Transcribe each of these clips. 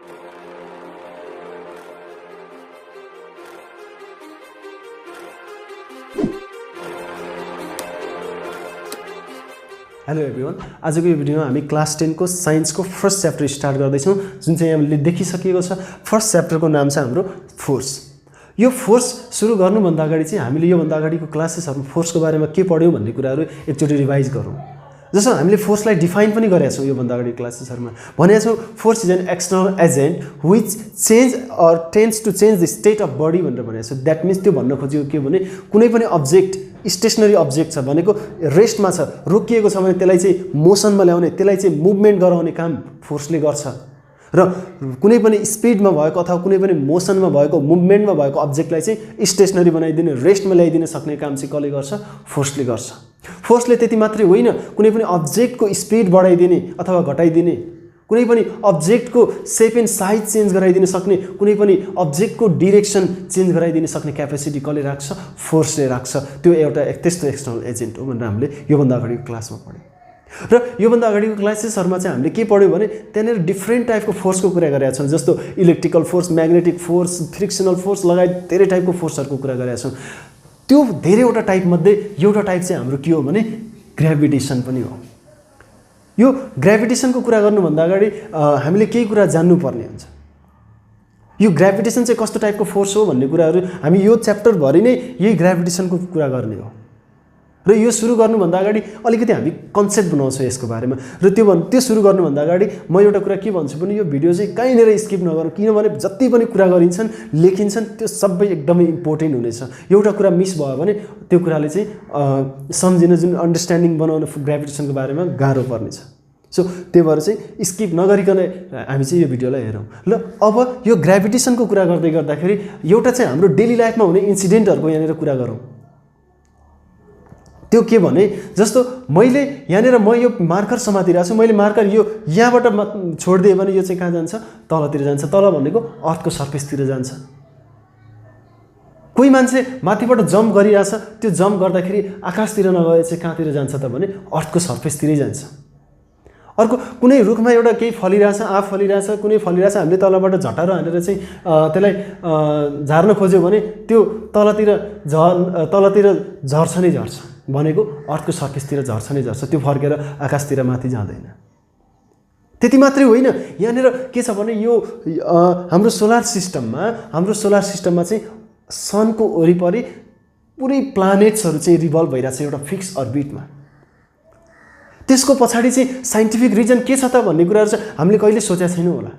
Hello everyone, आजको यो भिडियोमा हामी क्लास 10 को साइन्स को फर्स्ट च्याप्टर स्टार्ट गर्दैछौँ, जुन चाहिँ हामीले देखिसकेको छ। फर्स्ट च्याप्टरको नाम छ हाम्रो फोर्स। यो फोर्स सुरु गर्नुभन्दा अगाडि चाहिँ हामीले योभन्दा अगाडिको क्लासेसहरु फोर्सको बारेमा के पढ्यौं भन्ने कुराहरु एकचोटी रिभाइज गरौँ। जस्तो हामीले फोर्सलाई डिफाइन पनि गरेका छौं योभन्दा अगाडि क्लासेसहरुमा। भनेका छौं force is an external agent which change or tends to change the state of body भनेर भनेको छ। दैट मिन्स त्यो भन्न खोजेको के भने कुनै पनि अब्जेक्ट स्टेशनरी अब्जेक्ट छ भनेको रेस्टमा छ, रोकिएको छ भने त्यसलाई चाहिँ मोसनमा ल्याउने, त्यसलाई चाहिँ मुभमेन्ट गराउने काम फोर्सले गर्छ। र कुनै पनि स्पिडमा भएको अथवा कुनै पनि मोसनमा भएको मुभमेन्टमा भएको अब्जेक्टलाई चाहिँ स्टेशनरी बनाइदिने, रेस्टमा ल्याइदिन सक्ने काम चाहिँ कसले गर्छ? फोर्सले गर्छ। फोर्सले त्यति मात्रै होइन, कुनै पनि अब्जेक्टको स्पिड बढाइदिने अथवा घटाइदिने, कुनै पनि अब्जेक्टको शेप एन्ड साइज चेन्ज गराइदिन सक्ने, कुनै पनि अब्जेक्टको डाइरेक्सन चेन्ज गराइदिन सक्ने क्यापेसिटी कसले राख्छ? फोर्सले राख्छ। त्यो एउटा त्यस्तो एक्सटर्नल एजेन्ट हो भनेर हामीले योभन्दा अगाडिको क्लासमा पढ्यौं। र योभन्दा अगाडिको क्लासेसहरुमा चाहिँ हामीले के पढ्यौं भने त्यहाँनेर डिफरेन्ट टाइपको फोर्सको कुरा गरेका छौं। जस्तो electrical force, magnetic force, frictional force लगायत धेरै टाइपको फोर्सहरुको कुरा गरेका छौं। त्यो धेरैवटा टाइप मध्ये एउटा टाइप चाहिँ हाम्रो के हो भने ग्रेभिटेसन पनि हो। यो ग्रेभिटेसनको कुरा गर्नुभन्दा अगाडि हामीले केही कुरा जान्नु पर्ने हुन्छ। यो ग्रेभिटेसन चाहिँ कस्तो टाइपको फोर्स हो भन्ने कुराहरु हामी यो च्याप्टर भरि नै यही ग्रेभिटेसनको कुरा गर्ने हो। र यो सुरु गर्नुभन्दा अगाडि अलिकति हामी कन्सेप्ट बनाउँछौं यसको बारेमा। र त्यो सुरु गर्नुभन्दा अगाडि म एउटा कुरा के भन्छु भने यो भिडियो चाहिँ कहीँनेर स्किप नगरौँ, किनभने जति पनि कुरा गरिन्छन् लेखिन्छन् त्यो सबै एकदमै इम्पोर्टेन्ट हुनेछ। एउटा कुरा मिस भयो भने त्यो कुराले चाहिँ सम्झिन, जुन अन्डरस्ट्यान्डिङ बनाउन ग्रेभिटेसनको बारेमा गाह्रो पर्नेछ। सो त्यही भएर चाहिँ स्किप नगरिकन हामी चाहिँ यो भिडियोलाई हेरौँ। ल अब यो ग्रेभिटेसनको कुरा गर्दाखेरि एउटा चाहिँ हाम्रो डेली लाइफमा हुने इन्सिडेन्टहरुको यहाँनेर कुरा गरौँ। त्यो के भने जस्तो मैले यहाँनेर म यो मार्कर समातिरहेको छु, मैले मार्कर यो यहाँबाट छोड्दिए भने यो चाहिँ कहाँ जान्छ? तलतिर जान्छ। तल भनेको अर्थको सर्फेसतिर जान्छ। कोही मान्छे माथिबाट जम्प गरिरहेछ, त्यो जम्प गर्दाखेरि आकाशतिर नगए चाहिँ कहाँतिर जान्छ त भने अर्थको सर्फेसतिरै जान्छ। अर्को कुनै रुखमा एउटा केही फलिरहेछ, आँप फलिरहेछ, कुनै फलिरहेछ, हामीले तलबाट झटारो हानेर चाहिँ त्यसलाई झार्न खोज्यो भने त्यो तलतिर झर्छ नै झर्छ। भनेको अर्थको सर्फेसतिर झर्छ नै झर्छ, त्यो फर्केर आकाशतिर माथि जाँदैन। त्यति मात्रै होइन, यहाँनेर के छ भने यो हाम्रो सोलर सिस्टममा चाहिँ सनको वरिपरि पुरै प्लानेट्सहरु चाहिँ रिभल्भ भइरहेछ एउटा फिक्स अर्बिटमा। त्यसको पछाडी चाहिँ साइन्टिफिक रिजन के छ त भन्ने कुराहरु चाहिँ हामीले कहिले सोचेका छैनौं होला।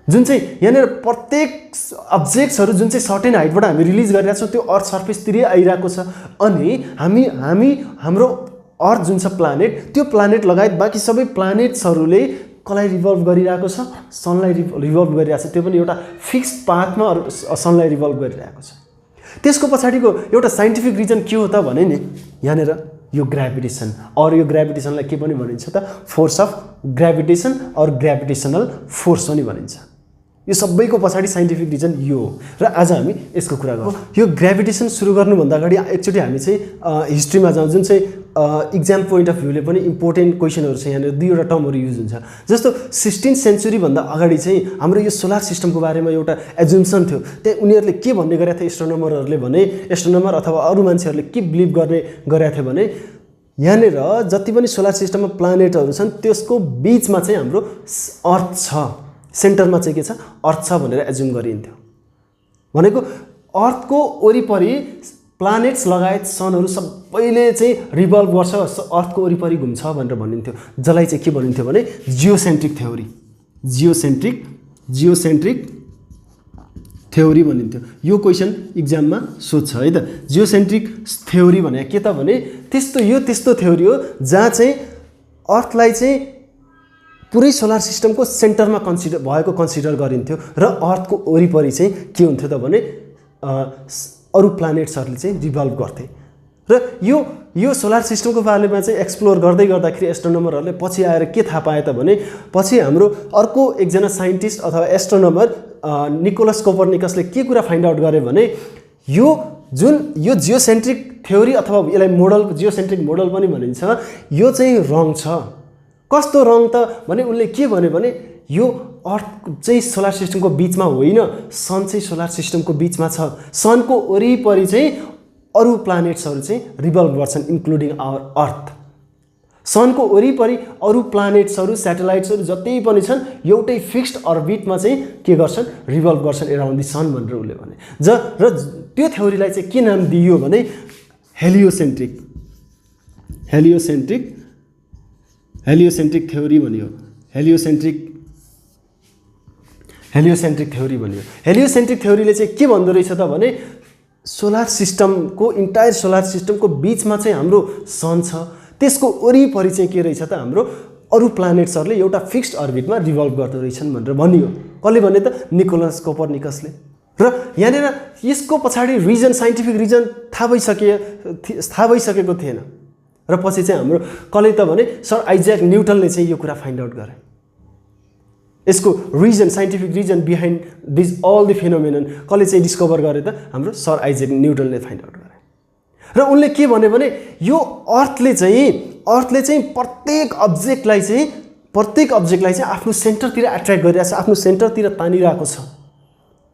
जुन चाहिँ यहाँनेर प्रत्येक अब्जेक्ट्सहरु जुन चाहिँ सर्टेन हाइटबाट हामी रिलिज गरिरहेका छौं त्यो अर्थ सर्फेसतिरै आइरहेको छ। अनि हाम्रो अर्थ जुन छ प्लानेट, त्यो प्लानेट लगायत बाँकी सबै प्लानेट्सहरुले कसलाई रिभल्भ गरिरहेको छ? सनलाई रिभल्भ गरिरहेको छ। त्यो पनि एउटा फिक्स पाथमा सनलाई रिभल्भ गरिरहेको छ। त्यसको पछाडीको एउटा साइन्टिफिक रिजन के हो त भने नि यहाँनेर यो ग्रेभिटेसन, और यो ग्रेभिटेसनलाई के पनि भनिन्छ त? फोर्स अफ ग्रेभिटेसन और ग्रेभिटेशनल फोर्स पनि भनिन्छ। यो सबैको पछाडी साइन्टिफिक रिजन यो हो। र आज हामी यसको कुरा गरौँ। यो ग्रेभिटेसन सुरु गर्नुभन्दा अगाडि एकचोटी हामी चाहिँ हिस्ट्रीमा जाउँ, जुन चाहिँ एक्जाम पोइन्ट अफ भ्यूले पनि इम्पोर्टेन्ट क्वेशनहरु छ। यहाँनेर दुईवटा टर्महरु युज हुन्छ। जस्तो 16th सेन्चुरी भन्दा अगाडि चाहिँ हाम्रो यो सोलर सिस्टमको बारेमा एउटा एज्युम्सन थियो। त्यही उनीहरुले के भन्ने गरेका थिए? एस्ट्रोनोमरहरुले भने, एस्ट्रोनोमर अथवा अरु मान्छेहरुले के बिलिभ गरेका थिए भने यहाँनेर जति पनि सोलर सिस्टममा प्लानेटहरु छन् त्यसको बीचमा चाहिँ हाम्रो अर्थ छ, सेन्टरमा चाहिँ के छ? अर्थ छ भनेर एज्युम गरिन्थ्यो। भनेको अर्थको वरिपरि प्लानेट्स लगायत सनहरु सबैले चाहिँ रिभल्भ गर्छ, अर्थको वरिपरि घुम्छ भनेर भनिन्थ्यो। जसलाई चाहिँ के भनिन्थ्यो भने जियोसेन्ट्रिक थ्योरी भनिन्थ्यो। यो क्वेशन एक्जाममा सोध्छ है त। जियोसेन्ट्रिक थ्योरी भने के त भने त्यस्तो थ्योरी हो जहाँ चाहिँ अर्थलाई चाहिँ पुरै सोलर सिस्टमको सेन्टरमा कन्सिडर गरिन्थ्यो र अर्थको वरिपरि चाहिँ के हुन्थ्यो त भने अरु प्लानेट्सहरुले चाहिँ रिभल्भ गर्थे। र यो सोलर सिस्टमको बारेमा चाहिँ एक्सप्लोर गर्दाखेरि एस्ट्रोनोमरहरुले पछि आएर के थाहा पाए त भने पछि हाम्रो अर्को एकजना साइन्टिस्ट अथवा एस्ट्रोनोमर निकोलस कोपर्निकसले के कुरा फाइन्ड आउट गरे भने यो जियोसेन्ट्रिक थ्योरी अथवा यसलाई मोडल, जियोसेन्ट्रिक मोडल पनि भनिन्छ, यो चाहिँ रङ छ। कस्तो रङ त भने उनले के भने यो अर्थ चाहिँ सोलर सिस्टमको बिचमा होइन, सन चाहिँ सोलर सिस्टमको बिचमा छ। सनको वरिपरि चाहिँ अरू प्लानेट्सहरू चाहिँ रिभल्भ गर्छन् इन्क्लुडिङ आवर अर्थ। सनको वरिपरि अरू प्लानेट्सहरू स्याटेलाइट्सहरू जति पनि छन् एउटै फिक्स्ड अर्बिटमा चाहिँ के गर्छन्, रिभल्भ गर्छन् एराउन्ड द सन भनेर उसले भने। र त्यो थ्योरीलाई चाहिँ के नाम दिइयो भने हेलियोसेन्ट्रिक थ्योरी भनियो। हेलियोसेन्ट्रिक थ्योरी भनियो। हेलियोसेन्ट्रिक थ्योरीले चाहिँ के भन्दो रहेछ त भने सोलर सिस्टमको इन्टायर सोलर सिस्टमको बिचमा चाहिँ हाम्रो सन छ, त्यसको वरिपरि चाहिँ के रहेछ त हाम्रो अरू प्लानेट्सहरूले एउटा फिक्स्ड अर्बिटमा रिभल्भ गर्दो रहेछन् भनेर भनियो। कसले भने त निकोलस कोपरनिकसले। र यहाँनिर यसको पछाडि रिजन, साइन्टिफिक रिजन थाहा भइसकेको थिएन। र पछि चाहिँ हाम्रो कसले त भने सर आइज्याक न्युटनले चाहिँ यो कुरा फाइन्ड आउट गरे। यसको reason, scientific reason behind this all the phenomenon कसले चाहिँ डिस्कभर गरे त आफ्नो सर आइज्याक न्युटनले फाइन्ड आउट गरे। र उनले के भन्यो भने यो अर्थले चाहिँ प्रत्येक अब्जेक्टलाई चाहिँ आफ्नो सेन्टरतिर एट्र्याक्ट गरिरहेछ, आफ्नो सेन्टरतिर तानिरहेको छ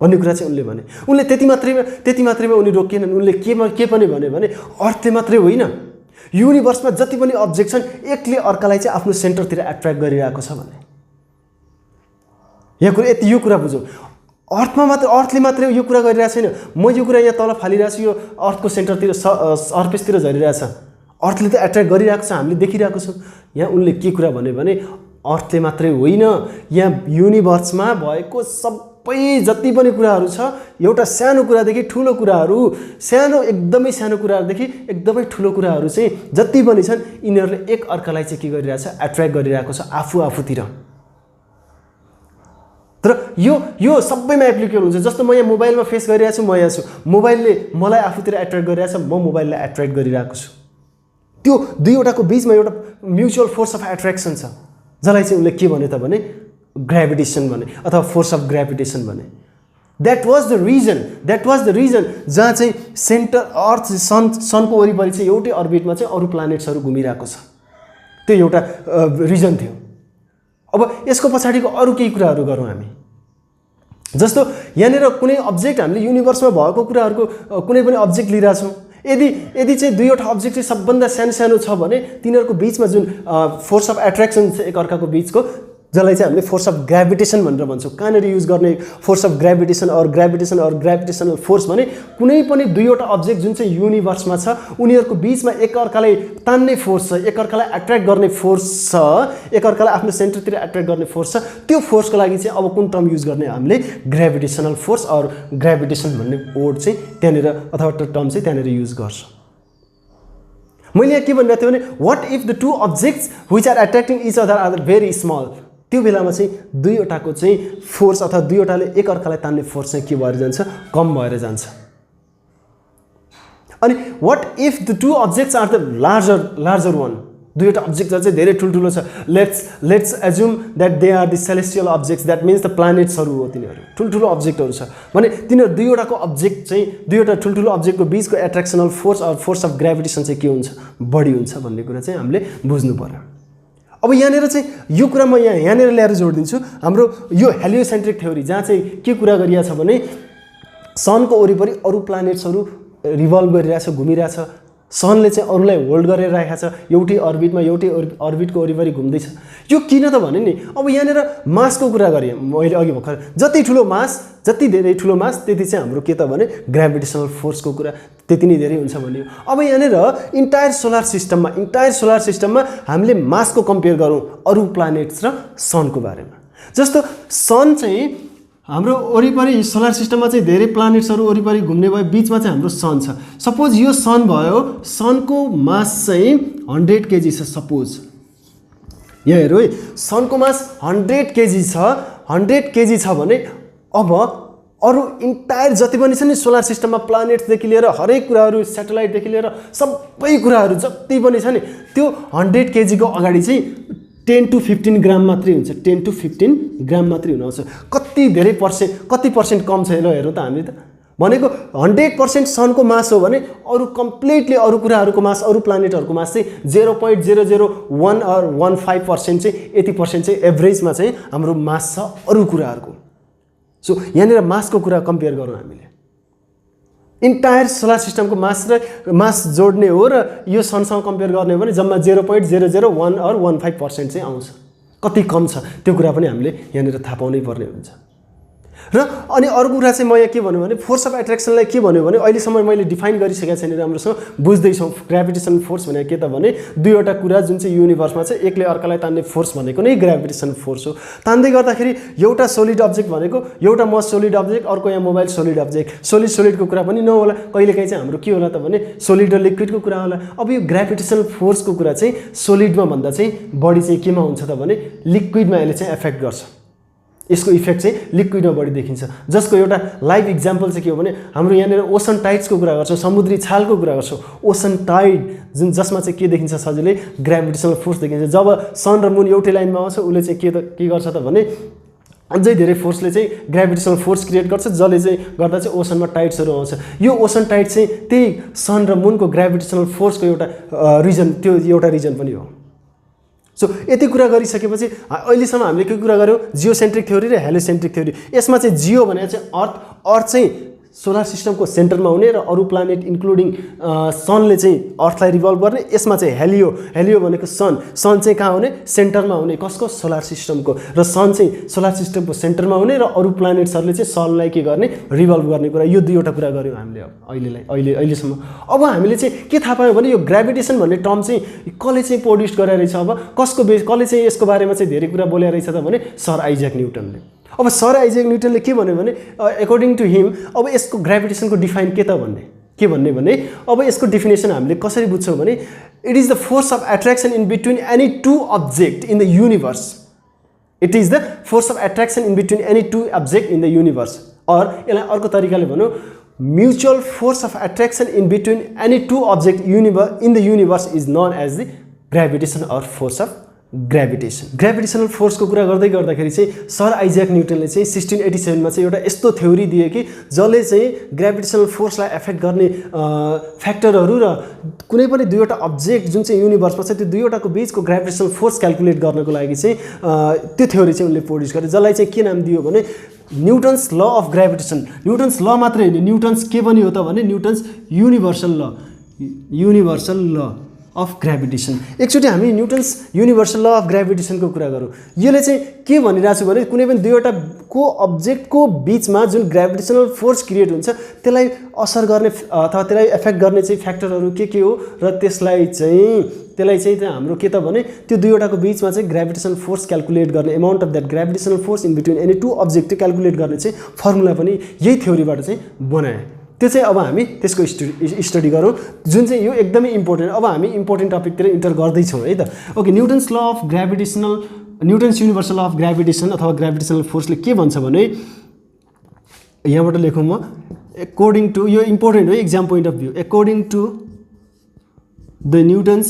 भन्ने कुरा चाहिँ उनले भने। उनले त्यति मात्रैमा उनी रोकिएनन्। उनले के पनि भन्यो भने अर्थले मात्रै होइन, युनिभर्समा जति पनि अब्जेक्ट छन् एकले अर्कालाई चाहिँ आफ्नो सेन्टरतिर एट्र्याक्ट गरिरहेको छ भन्ने। यो कुरा बुझौँ। अर्थले मात्रै यो कुरा गरिरहेको छैन। म यो कुरा यहाँ तल फालिरहेको छु, यो अर्थको सेन्टरतिर सर्फेसतिर झरिरहेछ। अर्थले त एट्र्याक्ट गरिरहेको छ, हामीले देखिरहेको छौँ। यहाँ उनले के कुरा भन्यो भने अर्थले मात्रै होइन, यहाँ युनिभर्समा भएको सबै जति पनि कुराहरू छ, एउटा सानो कुरादेखि ठुलो कुराहरू, एकदमै सानो कुराहरूदेखि एकदमै ठुलो कुराहरू चाहिँ जति पनि छन् यिनीहरूले एक अर्कालाई चाहिँ के गरिरहेछ, एट्र्याक्ट गरिरहेको छ आफूतिर। तर यो सबैमा एप्लिकेबल हुन्छ। जस्तो म यहाँ मोबाइलमा फेस गरिरहेको छु, म यहाँ छु, मोबाइलले मलाई आफूतिर एट्र्याक्ट गरिरहेछ, म मोबाइललाई एट्र्याक्ट गरिरहेको छु। त्यो दुईवटाको बिचमा एउटा म्युचुअल फोर्स अफ एट्र्याक्सन छ, जसलाई चाहिँ उनले के भने त भने ग्राभिटेसन भने अथवा फोर्स अफ ग्राभिटेसन भने। द्याट वाज द रिजन जहाँ चाहिँ सेन्टर अर्थ सनको वरिपरि चाहिँ एउटै अर्बिटमा चाहिँ अरू प्लानेट्सहरू घुमिरहेको छ। त्यो एउटा रिजन थियो। अब यसको पछाडिको अरू केही कुराहरू गरौँ हामी। जस्तो यहाँनिर कुनै अब्जेक्ट, हामीले युनिभर्समा भएको कुराहरूको कुनै पनि अब्जेक्ट लिइरहेछौँ। यदि चाहिँ दुईवटा अब्जेक्ट चाहिँ सबभन्दा सानो छ भने तिनीहरूको बिचमा जुन फोर्स अफ एट्र्याक्सन छ एकअर्काको बिचको, जसलाई चाहिँ हामीले फोर्स अफ ग्राभिटेसन भनेर भन्छौँ। कहाँनिर युज गर्ने force of gravitation or gravitational force भने कुनै पनि दुईवटा अब्जेक्ट जुन चाहिँ युनिभर्समा छ उनीहरूको बिचमा एकअर्कालाई तान्ने फोर्स छ, एकअर्कालाई एट्र्याक्ट गर्ने फोर्स छ, एकअर्कालाई आफ्नो सेन्टरतिर एट्र्याक्ट गर्ने फोर्स छ। त्यो फोर्सको लागि चाहिँ अब कुन टर्म युज गर्ने हामीले ग्राभिटेसनल फोर्स अर ग्राभिटेसन भन्ने वर्ड चाहिँ त्यहाँनिर अथवा टर्म चाहिँ त्यहाँनिर युज गर्छ। मैले यहाँ के भनिरहेको थिएँ भने what if the two objects which are attracting each other are very small. त्यो बेलामा चाहिँ दुईवटाको चाहिँ फोर्स अथवा दुईवटाले एकअर्कालाई तान्ने फोर्स चाहिँ के भएर जान्छ, कम भएर जान्छ। अनि what if the two objects are the larger one. दुईवटा अब्जेक्टहरू चाहिँ धेरै ठुल्ठुलो छ। Let's assume that they are the celestial objects, that means the प्लानेट्सहरू हो। तिनीहरू ठुल्ठुलो अब्जेक्टहरू छ भने तिनीहरू दुईवटाको अब्जेक्ट चाहिँ दुईवटा ठुल्ठुलो अब्जेक्टको बिचको attractional force or force of gravitation चाहिँ के हुन्छ, बढी हुन्छ भन्ने कुरा चाहिँ हामीले बुझ्नु पर्यो। अब यहाँनिर चाहिँ यो कुरा म यहाँनिर ल्याएर जोडिदिन्छु। हाम्रो यो हेलियोसेन्ट्रिक थ्योरी जहाँ चाहिँ के कुरा गरिरहेछ भने सनको वरिपरि अरू प्लानेट्सहरू रिभल्भ गरिरहेछ, घुमिरहेछ। सनले चाहिँ अरूलाई होल्ड गरेर राखेको छ, एउटै अर्बिटको वरिपरि घुम्दैछ। यो किन त भने नि अब यहाँनिर मासको कुरा गरेँ मैले अघि भर्खर। जति धेरै ठुलो मास त्यति चाहिँ हाम्रो के त भने ग्राभिटेसनल फोर्सको कुरा त्यति नै धेरै हुन्छ भन्ने। अब यहाँनिर इन्टायर सोलर सिस्टममा हामीले मासको कम्पेयर गरौँ अरू प्लानेट्स र सनको बारेमा। जस्तो सन चाहिँ हाम्रो वरिपरि सोलर सिस्टममा चाहिँ धेरै प्लानेट्सहरू वरिपरि घुम्ने भए बिचमा चाहिँ हाम्रो सन छ। सपोज यो सन भयो, सनको मास चाहिँ 100 केजी छ। सपोज यहाँ हेरौँ है, सनको मास 100 केजी छ। 100 केजी छ भने अब अरू इन्टायर जति पनि छ नि सोलर सिस्टममा प्लानेट्सदेखि लिएर हरेक कुराहरू, स्याटेलाइटदेखि लिएर सबै कुराहरू जति पनि छ नि त्यो 100 केजीको अगाडि चाहिँ 10 to 15 ग्राम मात्रै हुन्छ। 10 to 15 ग्राम मात्रै हुन आउँछ। कति पर्सेन्ट कम छ ल हेरौँ त। हामी त भनेको 100% सनको मास हो भने अरू कम्प्लिटली अरू कुराहरूको मास अरू प्लानेटहरूको मास चाहिँ 0.001 or 15% चाहिँ 80% चाहिँ एभरेजमा चाहिँ हाम्रो मास छ अरू कुराहरूको। सो यहाँनिर मासको कुरा कम्पेयर गरौँ हामीले। इन्टायर सोलर सिस्टमको मास जोड्ने हो र यो सनसँग कम्पेयर गर्ने हो भने जम्मा 0.001 or 15% चाहिँ आउँछ। कति कम छ त्यो कुरा पनि हामीले यहाँनिर थाहा पाउनै पर्ने हुन्छ। र अनि अरू कुरा चाहिँ म यहाँ के भन्नु भने फोर्स अफ एट्र्याक्सनलाई के भन्यो भने अहिलेसम्म मैले डिफाइन गरिसकेको छैन राम्रोसँग बुझ्दैछौँ। ग्राभिटेसन फोर्स भनेको के त भने दुईवटा कुरा जुन चाहिँ युनिभर्समा चाहिँ एकले अर्कालाई तान्ने फोर्स भनेको नै ग्राभिटेसन फोर्स हो। तान्दै गर्दाखेरि एउटा सोलिड अब्जेक्ट भनेको एउटा म सोलिड अब्जेक्ट अर्को यहाँ मोबाइल सोलिड अब्जेक्ट सोलिडको कुरा पनि नहोला। कहिलेकाहीँ चाहिँ हाम्रो के होला त भने सोलिड र लिक्विडको कुरा होला। अब यो ग्राभिटेसनल फोर्सको कुरा चाहिँ सोलिडमा भन्दा चाहिँ बढी चाहिँ केमा हुन्छ त भने लिक्विडमा यसले चाहिँ एफेक्ट गर्छ। यसको इफेक्ट चाहिँ लिक्विडमा बढी देखिन्छ। जसको एउटा लाइभ इक्जाम्पल चाहिँ के हो भने हाम्रो यहाँनिर ओसन टाइड्सको कुरा गर्छौँ, समुद्री छालको कुरा गर्छौँ। ओसन टाइड जुन जसमा चाहिँ के देखिन्छ सजिलै ग्राभिटेसनल फोर्स देखिन्छ। जब सन र मुन एउटै लाइनमा आउँछ उसले चाहिँ के गर्छ त भने अझै धेरै फोर्सले चाहिँ ग्राभिटेसनल फोर्स क्रिएट गर्छ जसले चाहिँ गर्दा चाहिँ ओसनमा टाइड्सहरू आउँछ। यो ओसन टाइड चाहिँ त्यही सन र मुनको ग्राभिटेसनल फोर्सको एउटा रिजन पनि हो। सो यति कुरा गरिसकेपछि अहिलेसम्म हामीले के कुरा गऱ्यौँ जियोसेन्ट्रिक थ्योरी र हेलियोसेन्ट्रिक थ्योरी। यसमा चाहिँ जियो भनेको चाहिँ अर्थ चाहिँ सोलर सिस्टमको सेन्टरमा हुने र अरू प्लानेट इन्क्लुडिङ सनले चाहिँ अर्थलाई रिभल्भ गर्ने। यसमा चाहिँ हेलियो भनेको सन चाहिँ कहाँ हुने सेन्टरमा हुने कसको सोलर सिस्टमको र सन चाहिँ सोलर सिस्टमको सेन्टरमा हुने र अरू प्लानेट्सहरूले चाहिँ सनलाई के गर्ने रिभल्भ गर्ने कुरा। यो दुईवटा कुरा गऱ्यौँ हामीले अहिलेसम्म। अब हामीले चाहिँ के थाहा पायौँ भने यो ग्राभिटेसन भन्ने टर्म चाहिँ कसले चाहिँ प्रोड्युस गरेर रहेछ। अब कसले चाहिँ यसको बारेमा चाहिँ धेरै कुरा बोलेर रहेछ त भने सर आइज्याक न्युटनले। अब सर आइज्याक न्युटनले के भन्यो भने अकर्डिङ टु हिम अब यसको ग्राभिटेसनको डिफाइन के भन्ने भने अब यसको डेफिनेसन हामीले कसरी बुझ्छौँ भने it is the force of attraction in between any two object in the universe. It is the force of attraction in between any two object in the universe. और यसलाई अर्को तरिकाले भनौँ mutual force of attraction in between any two object in the universe is known as the gravitation और force of gravitational फोर्सको कुरा गर्दाखेरि चाहिँ सर आइज्याक न्युटनले चाहिँ 1687 मा चाहिँ एउटा यस्तो थ्योरी दिए कि जसले चाहिँ ग्राभिटेसनल फोर्सलाई एफेक्ट गर्ने फ्याक्टरहरू र कुनै पनि दुईवटा अब्जेक्ट जुन चाहिँ युनिभर्समा छ त्यो दुईवटाको बीचको ग्राभिटेसनल फोर्स क्याल्कुलेट गर्नको लागि चाहिँ त्यो थ्योरी चाहिँ उनले प्रोड्युस गरे जसलाई चाहिँ के नाम दियो भने Newton's law of gravitation. Newton's ल मात्रै होइन न्युटन्स के पनि हो त भने Newton's universal law of gravitation. एकचोटि हामी न्युटन्स युनिभर्सल ल अफ ग्राभिटेसनको कुरा गरौँ। यसले चाहिँ के भनिरहेको छु भने कुनै पनि दुईवटा को अब्जेक्टको बीचमा जुन ग्राभिटेसनल फोर्स क्रिएट हुन्छ त्यसलाई असर गर्ने अथवा त्यसलाई एफेक्ट गर्ने चाहिँ फ्याक्टरहरू के हो र त्यसलाई चाहिँ हाम्रो के त भने त्यो दुईवटाको बीचमा चाहिँ ग्राभिटेसनल फोर्स क्याल्कुलेट गर्ने amount of that gravitational force in between any two object calculate गर्ने चाहिँ फर्मुला पनि यही थ्योरीबाट चाहिँ बनाए। त्यो चाहिँ अब हामी त्यसको स्टडी गरौँ जुन चाहिँ यो एकदमै इम्पोर्टेन्ट। अब हामी इम्पोर्टेन्ट टपिकतिर इन्टर गर्दैछौँ है त। Okay Newton's Newton's universal law of gravitation अथवा ग्राभिटेसनल फोर्सले के भन्छ भने यहाँबाट लेखौँ म अकर्डिङ टु यो इम्पोर्टेन्ट हो exam point of view. According to the Newton's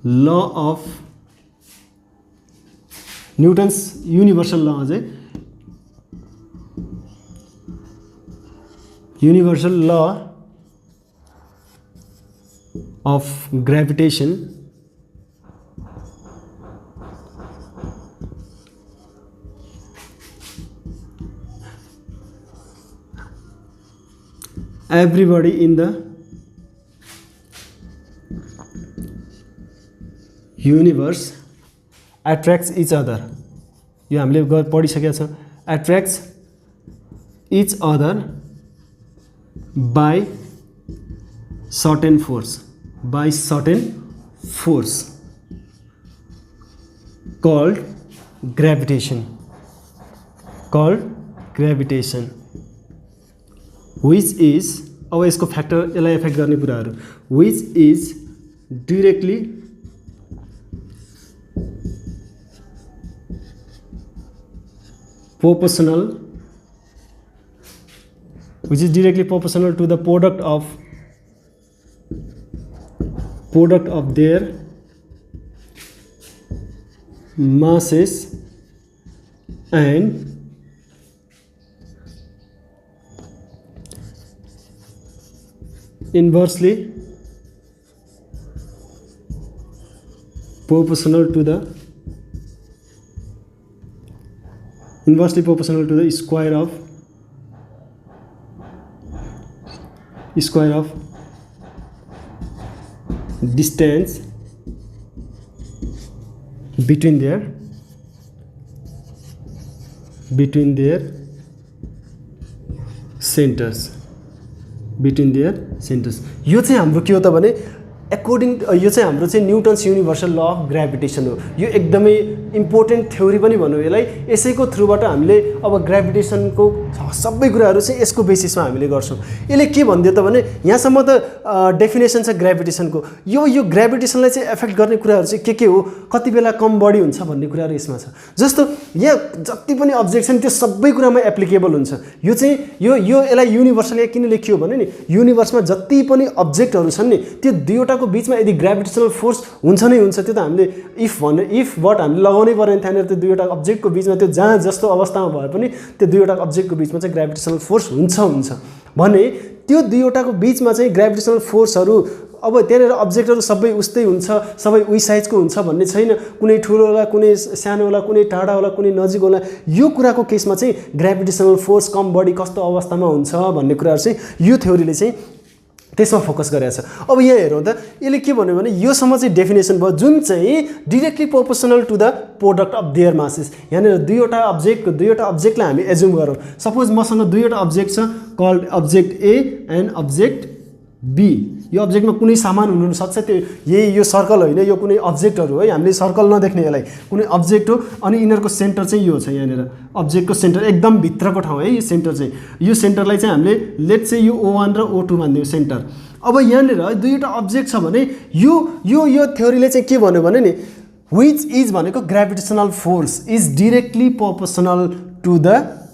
law of Newton's universal law अझै universal law of gravitation everybody in the universe attracts each other। यो हामीले पढिसकेका छौँ। attracts each other by certain force called gravitation which is अब यसको factor यसलाई effect गर्ने कुराहरू which is directly proportional to the product of their masses and inversely proportional to the square of distance between their centers यो चाहिँ हाम्रो के हो त भने अकॉर्डिङ यो चाहिँ हाम्रो चाहिँ Newton's universal law of gravitation हो। यो एकदमै इम्पोर्टेन्ट थ्योरी पनि भनौँ यसलाई। यसैको थ्रुबाट हामीले अब ग्रेभिटेसनको सबै कुराहरू चाहिँ यसको बेसिसमा हामीले गर्छौँ। यसले के भनिदियो त भने यहाँसम्म त डेफिनेसन छ ग्रेभिटेसनको। यो ग्रेभिटेसनलाई चाहिँ एफेक्ट गर्ने कुराहरू चाहिँ के हो, कति बेला कम बढी हुन्छ भन्ने कुराहरू यसमा छ। जस्तो यहाँ जति पनि अब्जेक्ट छ नि त्यो सबै कुरामा एप्लिकेबल हुन्छ। यो चाहिँ यो यसलाई युनिभर्सल किन लेखियो भने नि युनिभर्समा जति पनि अब्जेक्टहरू छन् नि त्यो दुईवटाको बीचमा यदि ग्रेभिटेसनल फोर्स हुन्छ नै हुन्छ। त्यो त हामीले इफ बट हामीले लगाउनै पर्यो त्यहाँनिर त्यो दुईवटा अब्जेक्टको बीचमा त्यो जहाँ जस्तो अवस्थामा भए पनि त्यो दुईवटा अब्जेक्टको बीचमा चाहिँ ग्रेभिटेसनल फोर्स हुन्छ भने त्यो दुईवटाको बीचमा चाहिँ ग्रेभिटेसनल फोर्सहरू अब त्यहाँनिर अब्जेक्टहरू सबै उस्तै हुन्छ, सबै उही साइजको हुन्छ भन्ने छैन। कुनै ठुलो होला, कुनै सानो होला, कुनै टाढा होला, कुनै नजिक होला। यो कुराको केसमा चाहिँ ग्रेभिटेसनल फोर्स कम बढी कस्तो अवस्थामा हुन्छ भन्ने कुराहरू चाहिँ यो थ्योरीले चाहिँ त्यसमा फोकस गरेको छ। अब यहाँ हेरौँ त यसले के भन्यो भने योसम्म चाहिँ डेफिनेसन भयो जुन चाहिँ directly proportional to the product of their masses. यहाँनिर दुईवटा अब्जेक्टलाई हामी एज्युम गरौँ। सपोज मसँग दुईवटा अब्जेक्ट छ called object A and object B. यो अब्जेक्टमा कुनै सामान हुनसक्छ, त्यो यो सर्कल होइन, यो कुनै अब्जेक्टहरू है, हामीले सर्कल नदेख्ने यसलाई कुनै अब्जेक्ट हो। अनि यिनीहरूको सेन्टर चाहिँ यो छ, यहाँनिर अब्जेक्टको सेन्टर एकदम भित्रको ठाउँ है। यो सेन्टर चाहिँ यो सेन्टरलाई चाहिँ हामीले लेट्स चाहिँ यो O1 र O2 मानिदियो सेन्टर। अब यहाँनिर दुईवटा अब्जेक्ट छ भने यो थ्योरीले चाहिँ के भन्यो भने नि विच इज भनेको gravitational force is directly proportional to the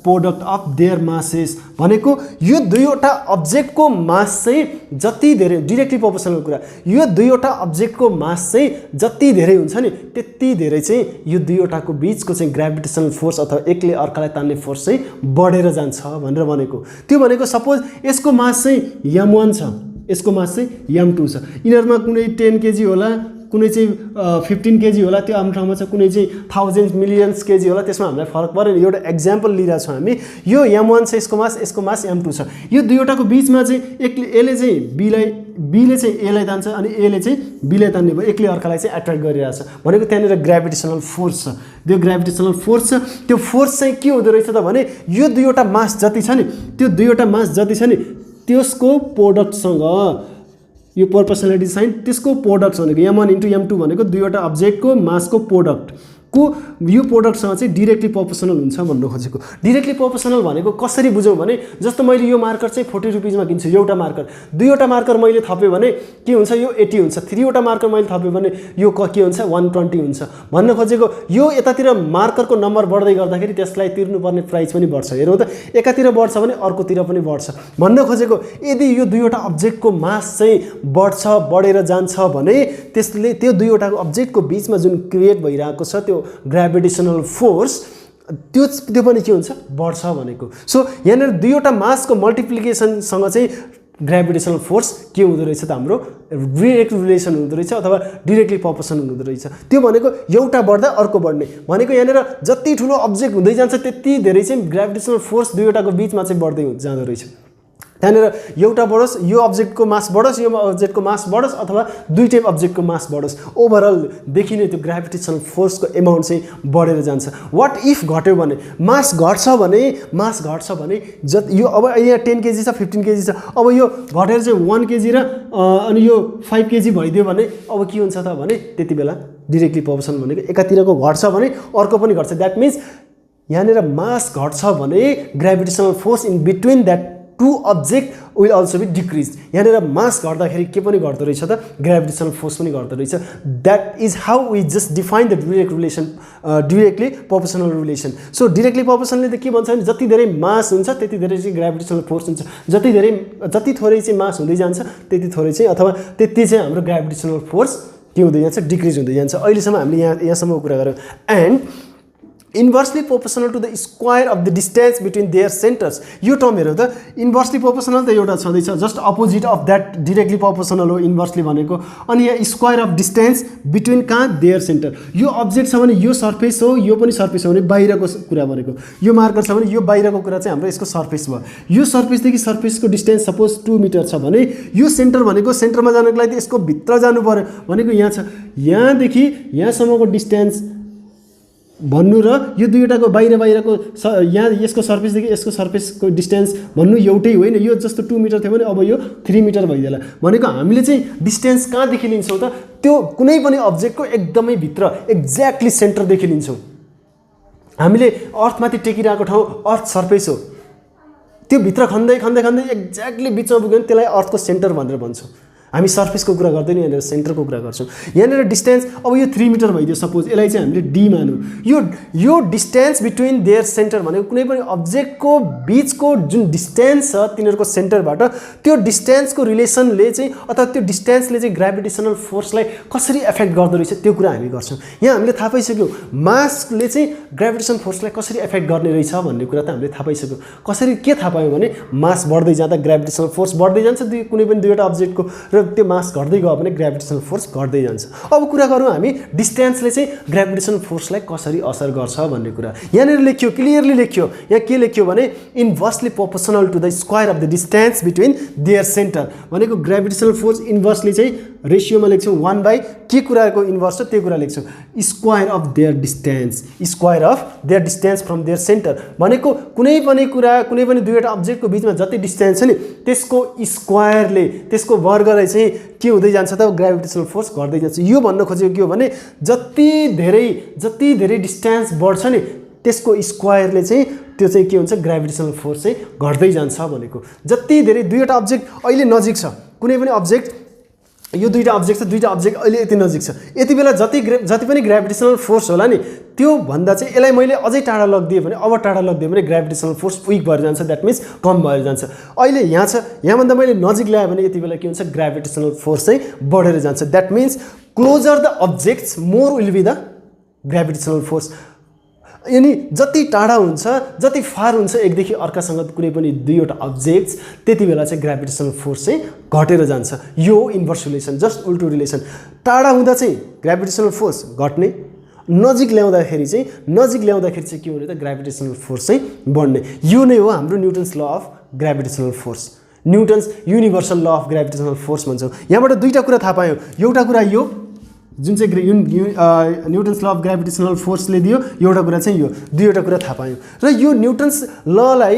product of their masses भनेको यो दुईवटा अब्जेक्टको मास चाहिँ जति धेरै डिरेक्टली प्रोपोर्सनल कुरा, यो दुईवटा अब्जेक्टको मास चाहिँ जति धेरै हुन्छ नि त्यति धेरै चाहिँ यो दुईवटाको बीचको चाहिँ ग्रेभिटेसनल फोर्स अथवा एकले अर्कालाई तान्ने फोर्स चाहिँ बढेर जान्छ भनेर भनेको। त्यो भनेको सपोज यसको मास चाहिँ m1 छ, यसको मास चाहिँ m2 छ। यिनीहरूमा कुनै 10 केजी होला, कुनै चाहिँ 15 केजी होला, त्यो आफ्नो ठाउँमा छ, कुनै चाहिँ थाउजन्ड मिलियन्स केजी होला। त्यसमा हामीलाई फरक परेन। एउटा एक्जाम्पल लिइरहेको छौँ हामी। यो m1 छ, यसको मास m2 छ। यो दुईवटाको बीचमा चाहिँ एले चाहिँ बीले चाहिँ एलाई तान्छ अनि एले चाहिँ बीलाई तान्ने भयो, एकले अर्कालाई चाहिँ एट्र्याक्ट गरिरहेछ भनेको त्यहाँनिर ग्रेभिटेसनल फोर्स छ। त्यो ग्रेभिटेसनल फोर्स छ, त्यो फोर्स चाहिँ के हुँदो रहेछ त भने यो दुईवटा मास जति छ नि त्यसको प्रोडक्टसँग यो प्रोपोर्सनालिटी साइन त्यसको प्रोडक्ट भनेको m1 × m2 भनेको दुईवटा अब्जेक्टको मासको प्रोडक्टको यो प्रोडक्टसँग चाहिँ डिरेक्टली प्रोपोर्सनल हुन्छ भन्नु खोजेको। डिरेक्टली प्रोपोर्सनल भनेको कसरी बुझौँ भने जस्तो मैले यो मार्कर चाहिँ 40 रुपियाँमा किन्छु एउटा मार्कर, दुईवटा मार्कर मैले थप्यो भने के हुन्छ यो 80 हुन्छ, तीनवटा मार्कर मैले थप्यो भने यो के हुन्छ 120 हुन्छ भन्न खोजेको। यो यतातिर मार्करको नम्बर बढ्दै गर्दाखेरि त्यसलाई तिर्नुपर्ने प्राइस पनि बढ्छ। हेरौँ त एकातिर बढ्छ भने अर्कोतिर पनि बढ्छ भन्न खोजेको। यदि यो दुईवटा अब्जेक्टको मास चाहिँ बढेर जान्छ भने त्यसले त्यो दुईवटाको अब्जेक्टको बीचमा जुन क्रिएट भइरहेको छ त्यो ग्रेभिटेसनल फोर्स त्यो पनि के हुन्छ बढ्छ भनेको। सो यहाँनिर दुईवटा मासको मल्टिप्लिकेसनसँग चाहिँ ग्रेभिटेसनल फोर्स के हुँदो रहेछ त हाम्रो डिरेक्ट रिलेसन हुँदो रहेछ अथवा डिरेक्टली प्रोपोर्सन हुँदो रहेछ। त्यो भनेको एउटा बढ्दा अर्को बढ्ने भनेको यहाँनिर जति ठुलो अब्जेक्ट हुँदै जान्छ त्यति धेरै चाहिँ ग्रेभिटेसनल फोर्स दुईवटाको बीचमा चाहिँ बढ्दै जाँदो रहेछ। त्यहाँनिर एउटा बढोस्, यो अब्जेक्टको मास बढोस्, यो अब्जेक्टको मास बढोस् अथवा दुईटै अब्जेक्टको मास बढोस्, ओभरअल देखिने त्यो ग्रेभिटेसनल फोर्सको एमाउन्ट चाहिँ बढेर जान्छ। वाट इफ घट्यो भने मास घट्छ भने जति यो अब यहाँ 10 केजी छ 15 केजी छ, अब यो घटेर चाहिँ 1 केजी र अनि यो 5 केजी भइदियो भने अब के हुन्छ त भने त्यति बेला डिरेक्टली प्रोपोर्सनल भनेको एकातिरको घट्छ भने अर्को पनि घट्छ। द्याट मिन्स यहाँनिर मास घट्छ भने gravitational force in between that two object will also be decrease. यहाँनिर मास घट्दाखेरि के पनि घट्दो रहेछ त ग्रेभिटेसनल फोर्स पनि घट्दो रहेछ। That is how we just define the directly proportional relation. So directly प्रोपोर्सनलले त के भन्छ भने जति धेरै मास हुन्छ त्यति धेरै चाहिँ ग्रेभिटेसनल फोर्स हुन्छ, जति थोरै चाहिँ मास हुँदै जान्छ त्यति थोरै चाहिँ अथवा त्यति चाहिँ हाम्रो ग्रेभिटेसनल फोर्स के हुँदै जान्छ डिक्रिज हुँदै जान्छ। अहिलेसम्म हामीले यहाँसम्मको कुरा गऱ्यौँ। And inversely proportional to the square of the distance between their centres. यो टर्म हेरौँ त, इन्भर्सली प्रोपोर्सनल त एउटा छँदैछ, just opposite of that directly proportional हो इन्भर्सली भनेको। अनि यहाँ स्क्वायर अफ डिस्टेन्स बिट्विन कहाँ, देयर सेन्टर। यो अब्जेक्ट छ भने यो सर्फेस हो, यो पनि सर्फेस हो भने बाहिरको कुरा भनेको। यो मार्कर छ भने यो बाहिरको कुरा चाहिँ हाम्रो यसको सर्फेस भयो। यो सर्फेसदेखि सर्फेसको डिस्टेन्स सपोज 2 मिटर छ भने यो सेन्टर भनेको सेन्टरमा जानको लागि यसको भित्र जानु पर्यो भनेको यहाँ छ। यहाँदेखि यहाँसम्मको डिस्टेन्स भन्नु र यो दुईवटाको बाहिरको यहाँ यसको सर्फेसदेखि यसको सर्फेसको डिस्टेन्स भन्नु एउटै होइन। यो जस्तो 2 मिटर थियो भने अब यो 3 मिटर भइदिएला भनेको। हामीले चाहिँ डिस्टेन्स कहाँदेखि लिन्छौँ त, त्यो कुनै पनि अब्जेक्टको एकदमै भित्र एक्ज्याक्टली सेन्टरदेखि लिन्छौँ। हामीले अर्थमाथि टेकिरहेको ठाउँ अर्थ सर्फेस हो, त्यो भित्र खन्दै खन्दै खन्दै एक्ज्याक्टली बिचमा पुग्यो भने त्यसलाई अर्थको सेन्टर भनेर भन्छौँ। हामी सर्फेसको कुरा गर्दैन, यहाँनिर सेन्टरको कुरा गर्छौँ। यहाँनिर डिस्टेन्स अब यो 3 मिटर भइदियो सपोज, यसलाई चाहिँ हामीले डी मानौँ। यो डिस्टेन्स बिट्विन देयर सेन्टर भनेको कुनै पनि अब्जेक्टको बिचको जुन डिस्टेन्स छ तिनीहरूको सेन्टरबाट, त्यो डिस्टेन्सको रिलेसनले चाहिँ अथवा त्यो डिस्टेन्सले चाहिँ ग्राभिटेसनल फोर्सलाई कसरी एफेक्ट गर्दो रहेछ त्यो कुरा हामी गर्छौँ। यहाँ हामीले थाहा पाइसक्यौँ मासले चाहिँ ग्राभिटेसन फोर्सलाई कसरी एफेक्ट गर्ने रहेछ भन्ने कुरा त हामीले थाहा पाइसक्यौँ। कसरी के थाहा पायौँ भने मास बढ्दै जाँदा ग्राभिटेसनल फोर्स बढ्दै जान्छ, कुनै पनि दुईवटा अब्जेक्टको, र त्यो मास घट्दै गयो भने ग्राभिटेसनल फोर्स घट्दै जान्छ। अब कुरा गरौँ हामी डिस्टेन्सले चाहिँ ग्राभिटेसनल फोर्सलाई कसरी असर गर्छ भन्ने कुरा। यहाँनिर लेख्यो, क्लियरली लेख्यो। यहाँ के लेख्यो भने inversely proportional to the square of the distance between their centre भनेको ग्राभिटेसनल फोर्स इन्भर्सली चाहिँ रेसियोमा लेख्छौँ 1 के कुराको इन्भर्स छ त्यो कुरा लेख्छौँ, square of their distance, square of their distance from their centre भनेको कुनै पनि कुरा, कुनै पनि दुईवटा अब्जेक्टको बिचमा जति डिस्टेन्स छ नि त्यसको स्क्वायरले, त्यसको वर्गले चाहिँ के हुँदै जान्छ त, ग्राभिटेसनल फोर्स घट्दै जान्छ। यो भन्न खोजेको के हो भने जति धेरै डिस्टेन्स बढ्छ नि त्यसको स्क्वायरले चाहिँ त्यो चाहिँ के हुन्छ, ग्राभिटेसनल फोर्स चाहिँ घट्दै जान्छ भनेको। जति धेरै दुईवटा अब्जेक्ट अहिले नजिक छ, कुनै पनि अब्जेक्ट, यो दुईवटा अब्जेक्ट छ, दुईवटा अब्जेक्ट अहिले यति नजिक छ, यति बेला जति पनि ग्राभिटेसनल फोर्स होला नि त्यो भन्दा चाहिँ यसलाई मैले अझै टाढा लगिदिएँ भने, अब टाढा लगिदिएँ भने ग्राभिटेसनल फोर्स विक भएर जान्छ, द्याट मिन्स कम भएर जान्छ। अहिले यहाँ छ, यहाँभन्दा मैले नजिक ल्याएँ भने यति बेला के हुन्छ, ग्राभिटेसनल फोर्स चाहिँ बढेर जान्छ। That means closer the objects more will be the gravitational force. यानी जति टाढा हुन्छ, जति फार हुन्छ एकदेखि अर्कासँग कुनै पनि दुईवटा अब्जेक्ट्स, त्यति बेला चाहिँ ग्राभिटेसनल फोर्स चाहिँ घटेर जान्छ। यो इन्भर्स रिलेसन, जस्ट उल्टो रिलेसन। टाढा हुँदा चाहिँ ग्राभिटेसनल फोर्स घट्ने, नजिक ल्याउँदाखेरि चाहिँ के हुने त, ग्राभिटेसनल फोर्स चाहिँ बढ्ने। यो नै हो हाम्रो Newton's law of gravitational force, Newton's universal law of gravitational force भन्छौँ। यहाँबाट दुईवटा कुरा थाहा पायौँ। एउटा कुरा यो जुन चाहिँ न्युटन्स ल अफ ग्राभिटेसनल फोर्सले दियो, एउटा कुरा चाहिँ यो, दुईवटा कुरा थाहा पायौँ। र यो न्युटन्स ललाई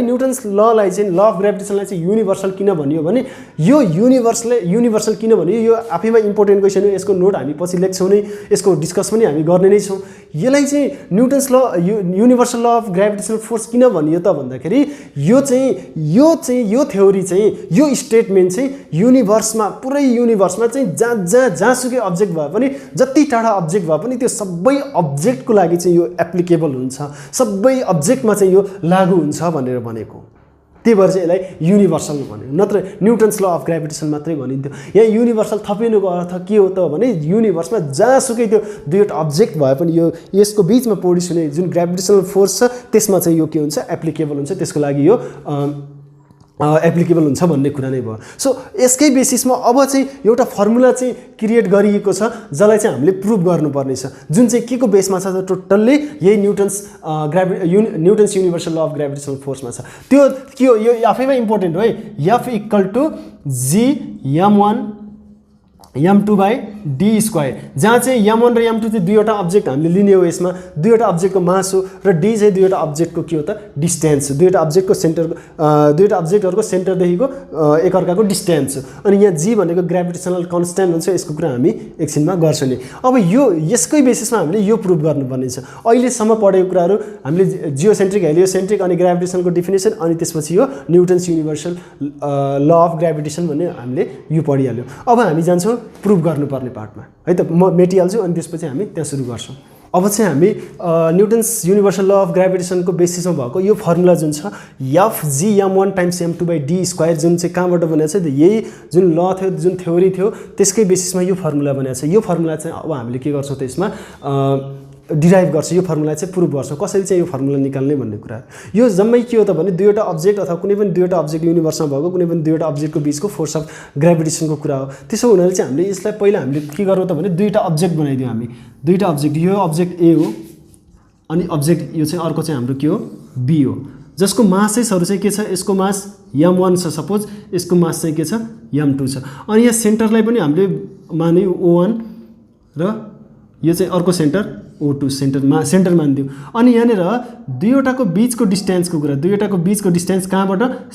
चाहिँ ल अफ ग्राभिटेसनलाई चाहिँ युनिभर्सल किन भनियो भने, यो युनिभर्सल किन भनियो यो आफैमा इम्पोर्टेन्ट क्वेसन हो। यसको नोट हामी पछि लेख्छौँ नै, यसको डिस्कस पनि हामी गर्ने नै छौँ। यसलाई चाहिँ न्युटन्स ल universal law of gravitational force किन भनियो त भन्दाखेरि यो थ्योरी चाहिँ, यो स्टेटमेन्ट चाहिँ युनिभर्समा, पुरै युनिभर्समा चाहिँ जहाँसुकै अब्जेक्ट भए पनि, जति टाढा अब्जेक्ट भए पनि त्यो सबै अब्जेक्टको लागि चाहिँ यो एप्लिकेबल हुन्छ, सबै अब्जेक्टमा चाहिँ यो लागू हुन्छ भनेर भनेको। त्यही भएर चाहिँ यसलाई युनिभर्सल भन्यो, नत्र न्युटन्स ल अफ ग्राभिटेसन मात्रै भनिन्थ्यो। यहाँ युनिभर्सल थपिनुको अर्थ के हो त भने युनिभर्समा जहाँसुकै त्यो दुईवटा अब्जेक्ट भए पनि यो यसको बिचमा प्रोड्युस हुने जुन ग्राभिटेसनल फोर्स छ त्यसमा चाहिँ यो के हुन्छ, एप्लिकेबल हुन्छ, त्यसको लागि यो एप्लिकेबल हुन्छ भन्ने कुरा नै भयो। सो यसकै बेसिसमा अब चाहिँ एउटा फर्मुला चाहिँ क्रिएट गरिएको छ जसलाई चाहिँ हामीले प्रुभ गर्नुपर्ने छ, जुन चाहिँ के को बेसमा छ, टोटल्ली यही Newton's universal law of gravitational फोर्समा छ। त्यो के हो, यो आफैमा इम्पोर्टेन्ट हो है। F = G m1/d², जहाँ चाहिँ m1 र m2 चाहिँ दुईवटा अब्जेक्ट हामीले लिने हो। यसमा दुईवटा अब्जेक्टको मास हो र d चाहिँ दुईवटा अब्जेक्टको के हो त, डिस्टेन्स हो। दुईवटा अब्जेक्टको सेन्टरको, दुईवटा अब्जेक्टहरूको सेन्टरदेखिको एकअर्काको डिस्टेन्स हो। अनि यहाँ g भनेको ग्राभिटेसनल कन्स्ट्यान्ट हुन्छ। यसको कुरा हामी एकछिनमा गर्छौँ नि। अब यसकै बेसिसमा हामीले यो प्रुभ गर्नुपर्ने छ। अहिलेसम्म पढेको कुराहरू हामीले जियोसेन्ट्रिक, हेलियोसेन्ट्रिक अनि ग्राभिटेसनको डिफिनेसन, अनि त्यसपछि यो Newton's universal law of gravitation भन्ने हामीले यो पढिहाल्यौँ। अब हामी जान्छौँ प्रुभ गर्नुपर्ने पार्टमा है त। म मेटिहाल्छु अनि त्यसपछि हामी त्यहाँ सुरु गर्छौँ। अब चाहिँ हामी न्युटन्स युनिभर्सल ल अफ ग्राभिटेसनको बेसिसमा भएको यो फर्मुला जुन छ F(g)m1 × m2/d², जुन चाहिँ कहाँबाट बनेको छ, यही जुन ल थियो, जुन थ्योरी थियो त्यसकै बेसिसमा यो फर्मुला बनेको छ। यो फर्मुला चाहिँ अब हामीले के गर्छौँ त, यसमा डिराइभ गर्छ, यो फर्मुला चाहिँ प्रुभ गर्छ कसरी चाहिँ यो फर्मुला निकाल्ने भन्ने कुरा। यो जम्मै के हो त भने दुईवटा अब्जेक्ट अथवा कुनै पनि दुईवटा अब्जेक्ट युनिभर्समा भएको कुनै पनि दुईवटा अब्जेक्टको बीचको फोर्स अफ ग्रेभिटेसनको कुरा हो। त्यसो हुनाले चाहिँ हामीले यसलाई पहिला हामीले के गरौँ त भने दुईवटा अब्जेक्ट बनाइदियौँ हामी। दुईवटा अब्जेक्ट, यो अब्जेक्ट ए हो अनि अब्जेक्ट यो चाहिँ अर्को चाहिँ हाम्रो के हो बी हो, जसको मासेसहरू चाहिँ के छ, यसको मास m1 छ सपोज, यसको मास चाहिँ के छ m2 छ। अनि यहाँ सेन्टरलाई पनि हामीले मान्यौँ O1 र यो चाहिँ अर्को सेन्टर O2 सेन्टर मानिदिउँ। अनि यहाँनिर दुईवटाको बिचको डिस्टेन्सको कुरा, दुईवटाको बिचको डिस्टेन्स कहाँबाट,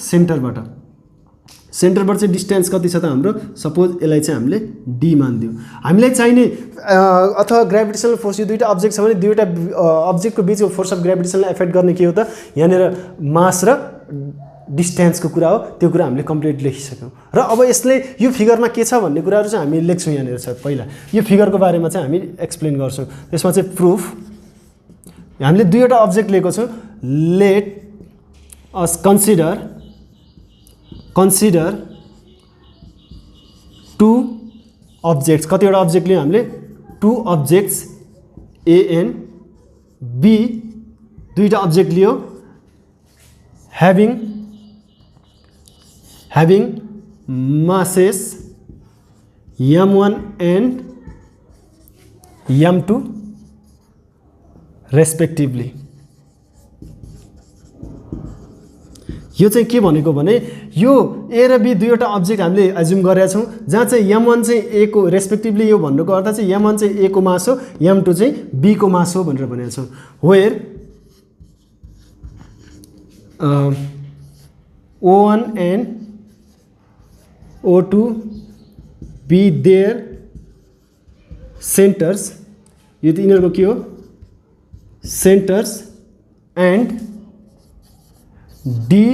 सेन्टरबाट चाहिँ डिस्टेन्स कति छ त हाम्रो, सपोज यसलाई चाहिँ हामीले डी मानिदिउँ। हामीलाई चाहिने अथवा ग्रेभिटेसनल फोर्स, यो दुईवटा अब्जेक्ट छ भने दुईवटा अब्जेक्टको बिचको फोर्स अफ ग्रेभिटेसनलाई एफेक्ट गर्ने के हो त, यहाँनिर मास र डिस्टेन्सको कुरा हो। त्यो कुरा हामीले कम्प्लिट लेखिसक्यौँ र अब यसले यो फिगरमा के छ भन्ने कुराहरू चाहिँ हामी लेख्छौँ। यहाँनिर छ पहिला यो फिगरको बारेमा चाहिँ हामी एक्सप्लेन गर्छौँ। त्यसमा चाहिँ प्रुफ हामीले दुईवटा अब्जेक्ट लिएको छौँ। Let us consider two objects, कतिवटा अब्जेक्ट लियौँ हामीले, two objects A and B, दुईवटा अब्जेक्ट लियो having masses m1 and m2 respectively। यो चाहिँ के भनेको भने यो ए र बी दुईवटा अब्जेक्ट हामीले एज्युम गरेका छौँ, जहाँ चाहिँ m1 चाहिँ ए को रेस्पेक्टिभली, यो भन्नुको अर्थ चाहिँ m1 चाहिँ ए को मास हो, m2 चाहिँ बी को मास हो भनेर भनेका छौँ। Where O1 and O2 be their centers, यो त यिनीहरूको के हो centres, and D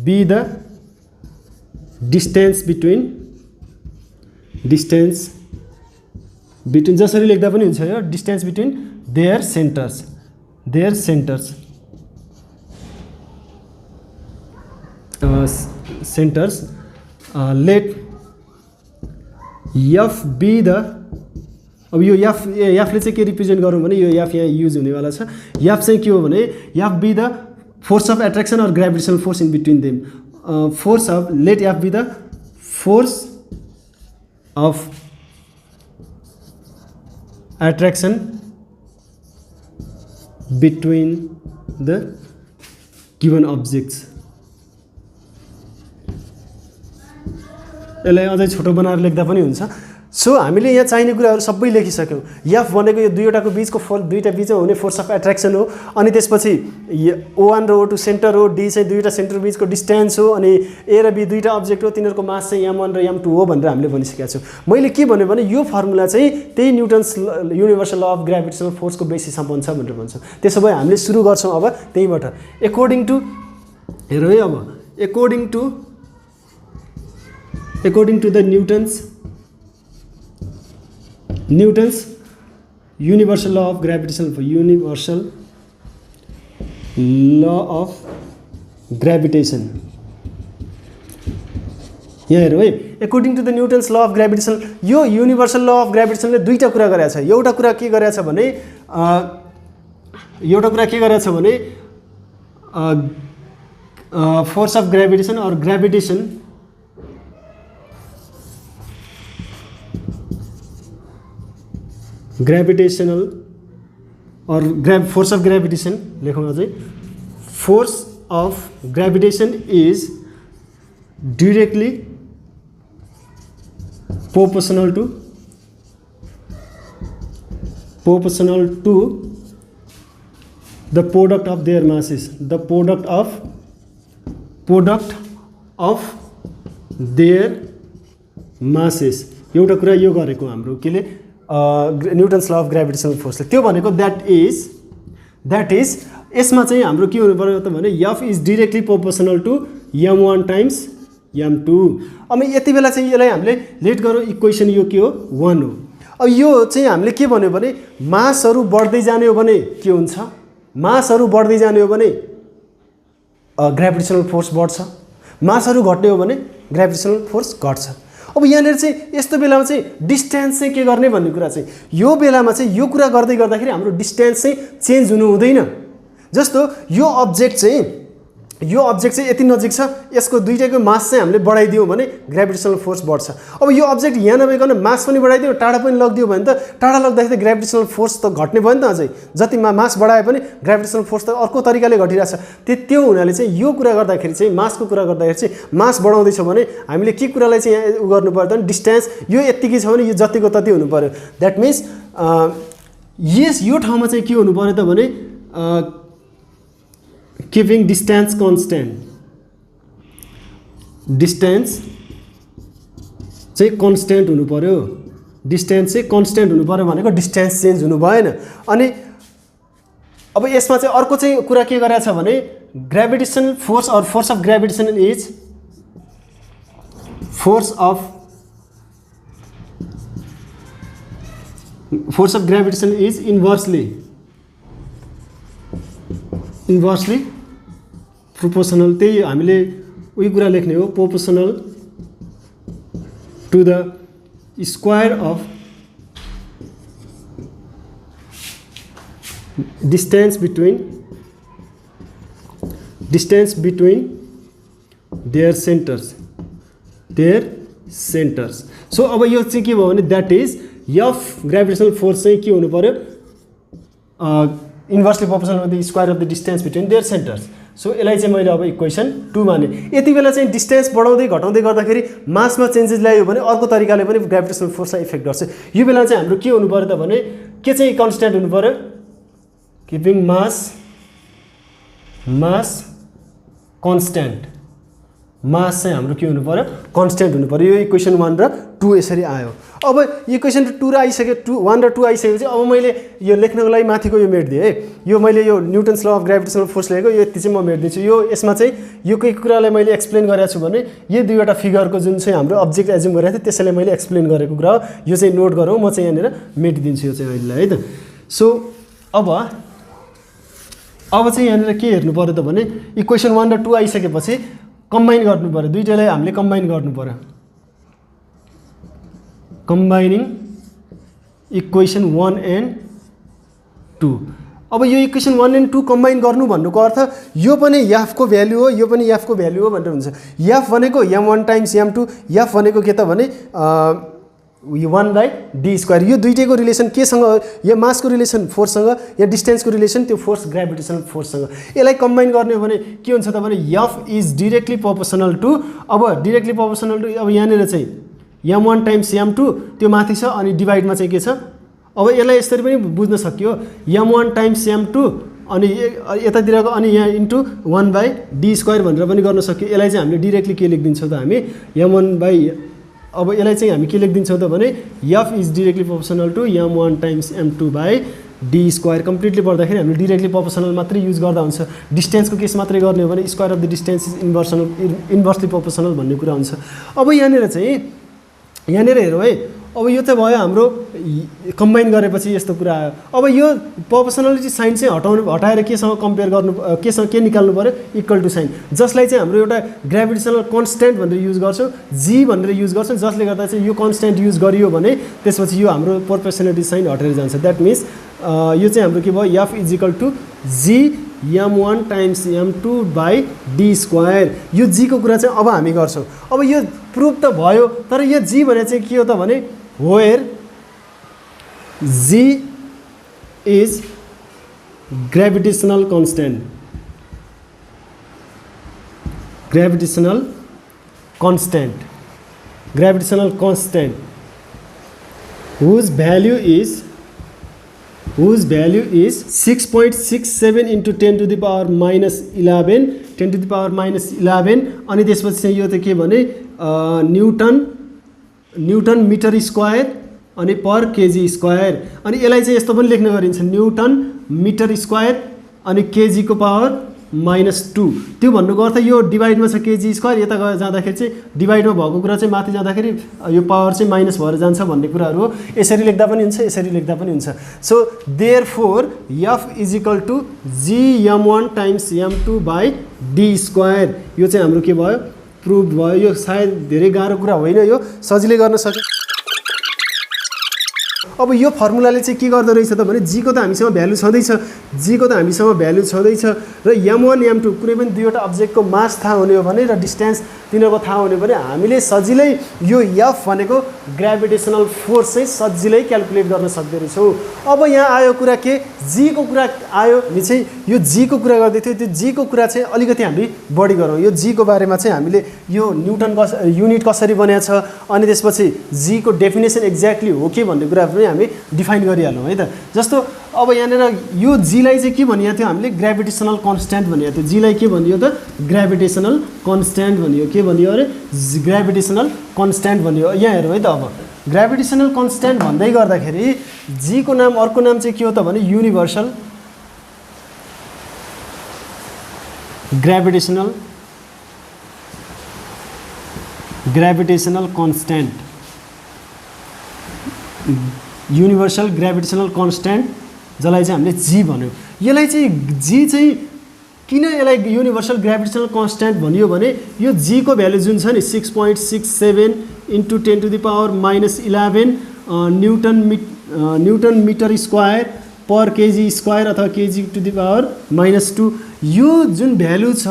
be the distance between, जसरी लेख्दा पनि हुन्छ यो distance between their centres let F be the, अब यो एफले चाहिँ के रिप्रेजेन्ट गरौँ भने यो एफ यहाँ युज हुनेवाला छ। एफ चाहिँ के हो भने F be the force of attraction or gravitational force in between them, force of, let F be the force of attraction between the given objects. यसलाई अझै छोटो बनाएर लेख्दा पनि हुन्छ। सो हामीले यहाँ चाहिने कुराहरू सबै लेखिसक्यौँ। एफ भनेको यो दुईवटाको बिचको दुईवटा बिचमा हुने फोर्स अफ एट्र्याक्सन हो। अनि त्यसपछि O1 र O2 सेन्टर हो, डी चाहिँ दुईवटा सेन्टर बिचको डिस्टेन्स हो, अनि ए र बी दुईवटा अब्जेक्ट हो, तिनीहरूको मास चाहिँ m1 र m2 हो भनेर हामीले भनिसकेका छौँ। मैले के भन्यो भने यो फर्मुला चाहिँ त्यही Newton's universal law of gravitational फोर्सको बेसिसमा बन्छ भनेर भन्छौँ। त्यसो भए हामीले सुरु गर्छौँ अब त्यहीँबाट। एकोर्डिङ टु, हेरौँ है अब, according to the Newton's universal law of gravitation, यहाँ हेरौँ है, according to the Newton's law of gravitation, यो युनिभर्सल ल अफ ग्रेभिटेसनले दुईवटा कुरा गरेको छ। एउटा कुरा के गरेको छ भने फोर्स अफ ग्रेभिटेसन और ग्रेभिटेशनल और फोर्स अफ ग्रेभिटेसन लेखौँ अझै, force of gravitation is directly proportional to the product of their masses, the product of their masses। एउटा कुरा यो गरेको हाम्रो केले न्युटन्स ल अफ ग्रेभिटेसनल फोर्सले, त्यो भनेको द्याट इज यसमा चाहिँ हाम्रो के हुनु पर्यो त भने F is directly proportional to m1 times m2। अब यति बेला चाहिँ यसलाई हामीले लेट गरौँ, इक्वेसन यो के हो 1 हो। अब यो चाहिँ हामीले के भन्यो भने मासहरू बढ्दै जाने हो भने के हुन्छ, मासहरू बढ्दै जाने हो भने ग्रेभिटेसनल फोर्स बढ्छ, मासहरू घट्ने हो भने ग्रेभिटेसनल फोर्स घट्छ। अब यहाँनिर चाहिँ यस्तो बेलामा चाहिँ डिस्टेन्स चाहिँ के गर्ने भन्ने कुरा चाहिँ यो बेलामा चाहिँ यो कुरा गर्दै गर्दाखेरि हाम्रो डिस्टेन्स चाहिँ चेन्ज हुनु हुँदैन। जस्तो यो अब्जेक्ट चाहिँ यति नजिक छ, यसको दुईटैको मास चाहिँ हामीले बढाइदियौँ भने ग्रेभिटेसनल फोर्स बढ्छ। अब यो अब्जेक्ट यहाँ नभइकन मास पनि बढाइदियो, टाढा पनि लगिदियो भने त टाढा लग्दाखेरि ग्रेभिटेसनल फोर्स त घट्ने भयो नि त। अझै जति मास बढाए पनि ग्रेभिटेसनल फोर्स त अर्को तरिकाले घटिरहेछ। त्यो हुनाले चाहिँ यो कुरा गर्दाखेरि चाहिँ मासको कुरा गर्दाखेरि चाहिँ मास बढाउँदैछ भने हामीले के कुरालाई चाहिँ यहाँ गर्नु पर्यो त डिस्टेन्स यो यतिकै छ भने यो जतिको तति हुनु पर्यो। द्याट मिन्स यो ठाउँमा चाहिँ के हुनु पर्यो त भने keeping distance constant, distance चाहिँ constant हुनु पर्यो, distance चाहिँ constant हुनु पर्यो भनेको distance change हुनु भएन। अनि अब यसमा चाहिँ अर्को चाहिँ कुरा के गरेछ भने gravitational force or force of gravitation is force of gravitation is inversely proportional, त्यही हामीले उही कुरा लेख्ने हो, proportional to the square of distance between their centers. So अब यो चाहिँ के भयो भने that is F gravitational force चाहिँ के हुनु पर्यो inversely proportional with the square of the distance between their centres. So यसलाई चाहिँ मैले अब इक्वेसन 2 माने। यति बेला चाहिँ डिस्टेन्स बढाउँदै घटाउँदै गर्दाखेरि मासमा चेन्जेस ल्यायो भने अर्को तरिकाले पनि ग्रेभिटेसनल फोर्सलाई इफेक्ट गर्छ। यो बेला चाहिँ हाम्रो के हुनु पर्यो त भने के चाहिँ कन्स्ट्यान्ट हुनु पर्यो, किपिङ मास कन्स्ट्यान्ट, मास चाहिँ हाम्रो के हुनु पर्यो कन्स्ट्यान्ट हुनु पर्यो। यो इक्वेसन 1 र 2 यसरी आयो। अब इक्वेसन 2 र आइसक्यो, 1 र 2 आइसकेपछि अब मैले यो लेख्नको लागि माथिको यो मेटिदिएँ है। यो मैले यो Newton's law of gravitational force लेखेको, यो यति चाहिँ म मेटिदिन्छु। यो यसमा चाहिँ यो के कुरालाई मैले एक्सप्लेन गरेको छु भने यो दुईवटा फिगरको जुन चाहिँ हाम्रो अब्जेक्ट एज्युम गरेको थियो त्यसैले मैले एक्सप्लेन गरेको कुरा हो। यो चाहिँ नोट गरौँ, म चाहिँ यहाँनिर मेटिदिन्छु यो चाहिँ अहिले है त। सो अब चाहिँ यहाँनिर के हेर्नु पर्यो त भने इक्वेसन 1 र 2 आइसकेपछि कम्बाइन गर्नु पर्यो, दुईटैलाई हामीले कम्बाइन गर्नु पर्यो। कम्बाइनिङ इक्वेसन 1 एन्ड 2। अब यो इक्वेसन 1 एन्ड 2 कम्बाइन गर्नु भन्नुको अर्थ यो पनि एफको भ्यालु हो, यो पनि एफको भ्यालु हो भनेर हुन्छ। एफ भनेको m1 टाइम्स m2, एफ भनेको के त भने 1/d²। यो दुईटैको रिलेसन केसँग हो, या मासको रिलेसन फोर्ससँग, या डिस्टेन्सको रिलेसन त्यो फोर्स ग्रेभिटेसनल फोर्ससँग। यसलाई कम्बाइन गर्ने हो भने के हुन्छ त भने F is directly proportional to, अब डिरेक्टली प्रोपोर्सनल टु अब यहाँनिर चाहिँ m1 टाइम्स m2 त्यो माथि छ अनि डिभाइडमा चाहिँ के छ। अब यसलाई यसरी पनि बुझ्न सकियो, m1 टाइम्स m2 अनि यतातिरको अनि यहाँ इन्टु 1/d² भनेर पनि गर्न सकियो। यसलाई चाहिँ हामीले डिरेक्टली के लेखिदिन्छौँ त हामी m1 अब यसलाई चाहिँ हामी के लेखिदिन्छौँ त भने f is directly proportional to m1 times m2/d²। Completely पढ्दाखेरि हामीले डिरेक्टली प्रोपोर्सनल मात्रै युज गर्दा हुन्छ। डिस्टेन्सको केस मात्रै गर्ने हो भने square of the distance is inversely proportional भन्ने कुरा हुन्छ। अब यहाँनिर हेरौँ है, अब यो त भयो हाम्रो कम्बाइन गरेपछि यस्तो कुरा आयो। अब यो प्रोपोर्सनलिटी साइन चाहिँ हटाएर केसँग कम्पेयर गर्नु, केसँग के निकाल्नु पर्यो इक्वल टु साइन, जसलाई चाहिँ हाम्रो एउटा ग्रेभिटेसनल कन्स्ट्यान्ट भनेर युज गर्छौँ, जी भनेर युज गर्छौँ, जसले गर्दा चाहिँ यो कन्स्ट्यान्ट युज गरियो भने त्यसपछि यो हाम्रो प्रोपोर्सनलिटी साइन हटेर जान्छ। द्याट मिन्स यो चाहिँ हाम्रो के भयो F is equal to G m1 times m2/d²। यो जीको कुरा चाहिँ अब हामी गर्छौँ। अब यो प्रुफ त भयो, तर यो जी भने चाहिँ के हो त भने where G is gravitational constant, gravitational constant whose value is 6.67 into 10 to the power minus 11 अनि त्यसपछि चाहिँ यो त के भने न्युटन मिटर स्क्वायर अनि पर केजी स्क्वायर। अनि यसलाई चाहिँ यस्तो पनि लेख्ने गरिन्छ न्युटन मिटर स्क्वायर अनि केजी को पावर -2। त्यो भन्नुको अर्थ यो डिभाइडमा छ केजी स्क्वायर, यता गएर जाँदाखेरि चाहिँ डिभाइडमा भएको कुरा चाहिँ माथि जाँदाखेरि यो पावर चाहिँ माइनस भएर जान्छ भन्ने कुराहरू हो। यसरी लेख्दा पनि हुन्छ, यसरी लेख्दा पनि हुन्छ। So therefore F is equal to G m1 times m2/d²। यो चाहिँ हाम्रो के भयो प्रुभ भयो। यो सायद धेरै गाह्रो कुरा होइन, यो सजिलै गर्न सक्यो। अब यो फर्मुलाले चाहिँ के गर्दो रहेछ त भने जी को त हामीसँग भ्यालु छँदैछ, जी को त हामीसँग भ्यालु छँदैछ र m1 m2 कुनै पनि दुईवटा अब्जेक्टको मास थाहा हुने हो भने र डिस्टेन्स तिनीहरूको थाहा हुने भने हामीले सजिलै यो f भनेको ग्राभिटेसनल फोर्स चाहिँ सजिलै क्याल्कुलेट गर्न सक्दो रहेछौँ। अब यहाँ आयो कुरा के, जी को कुरा आयो। हामी चाहिँ यो जी को कुरा गर्दै थियौँ, त्यो जी को कुरा चाहिँ अलिकति हामी बढी गरौँ। यो जी को बारेमा चाहिँ हामीले यो न्युटन युनिट कसरी बनेको छ अनि त्यसपछि जी को डेफिनेसन एक्ज्याक्टली हो के भन्ने कुरा पनि हामी डिफाइन गरिहालौँ है त। जस्तो अब यहाँनिर यो जीलाई चाहिँ के भनिएको थियो हामीले, ग्राभिटेसनल कन्स्ट्यान्ट भनिएको थियो। जीलाई के भनियो त, ग्राभिटेसनल कन्स्ट्यान्ट भनियो। के भनियो अरे, ग्राभिटेसनल कन्स्ट्यान्ट भनियो। यहाँ हेरौँ है त। अब ग्राभिटेसनल कन्स्ट्यान्ट भन्दै गर्दाखेरि जी को नाम, अर्को नाम चाहिँ के हो त भने universal gravitational constant, universal gravitational constant, जसलाई चाहिँ हामीले जी भन्यो। यसलाई चाहिँ जी चाहिँ किन यसलाई युनिभर्सल ग्राभिटेसनल कन्स्ट्यान्ट भनियो भने यो जी को भ्यालु जुन छ नि 6.67 × 10⁻11 न्युटन मिटर स्क्वायर पर केजी स्क्वायर अथवा kg⁻², यो जुन भ्यालु छ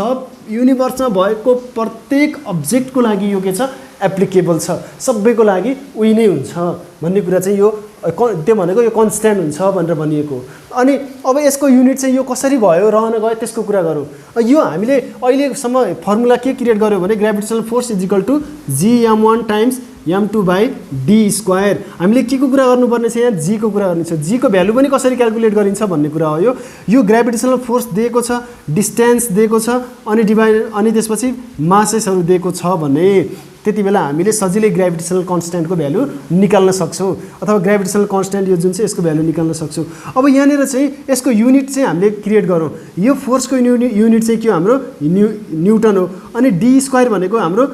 युनिभर्समा भएको प्रत्येक अब्जेक्टको लागि यो के छ, एप्लिकेबल छ, सबैको लागि उही नै हुन्छ भन्ने कुरा चाहिँ यो त्यो भनेको यो कन्स्ट्यान्ट हुन्छ भनेर भनिएको। अनि अब यसको युनिट चाहिँ यो कसरी भयो, रहन गयो, त्यसको कुरा गरौँ। यो हामीले अहिलेसम्म फर्मुला के क्रिएट गर्यो भने ग्राभिटेसनल फोर्स = gm1 × m2/d²। हामीले के को कुरा गर्नुपर्ने छ, यहाँ जी को कुरा गर्नु छ। जी को भ्यालु पनि कसरी क्याल्कुलेट गरिन्छ भन्ने कुरा हो। यो ग्राभिटेसनल फोर्स दिएको छ, डिस्टेन्स दिएको छ, अनि त्यसपछि मासेसहरू दिएको छ भने त्यति बेला हामीले सजिलै ग्राभिटेसनल कन्स्ट्यान्टको भ्यालु निकाल्न सक्छौँ, अथवा ग्राभिटेसनल कन्स्ट्यान्ट यो जुन चाहिँ यसको भ्यालु निकाल्न सक्छौँ। अब यहाँनिर चाहिँ यसको युनिट चाहिँ हामीले क्रिएट गरौँ। यो फोर्सको युनिट चाहिँ के हो, हाम्रो न्युटन हो। अनि d² भनेको हाम्रो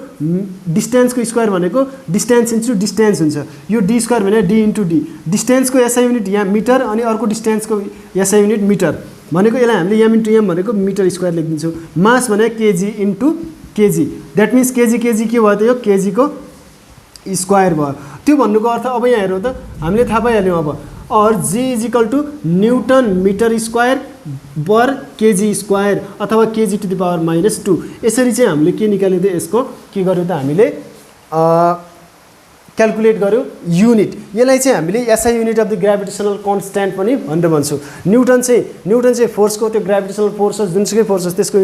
डिस्टेन्सको स्क्वायर भनेको डिस्टेन्स इन्टु डिस्टेन्स हुन्छ। यो d² भने d × d, डिस्टेन्सको एसआई युनिट यहाँ मिटर, अनि अर्को डिस्टेन्सको एसआई युनिट मिटर भनेको यसलाई हामीले m × m भनेको मिटर स्क्वायर लेखिदिन्छौँ। मास भने KG × KG, that means KG के भयो त, यो केजी को स्क्वायर भयो। त्यो भन्नुको अर्थ अब यहाँ हेरौँ त, हामीले थाहा पाइहाल्यौँ अब, और जी = न्युटन मिटर स्क्वायर पर kg² अथवा kg⁻²। यसरी चाहिँ हामीले के निकाल्यो त, यसको के गर्यो त, हामीले क्याल्कुलेट गर्यो युनिट। यसलाई चाहिँ हामीले SI unit of the gravitational constant पनि भनेर भन्छौँ। न्युटन चाहिँ फोर्सको, त्यो ग्राभिटेसनल फोर्स हो, जुनसुकै फोर्स होस् त्यसको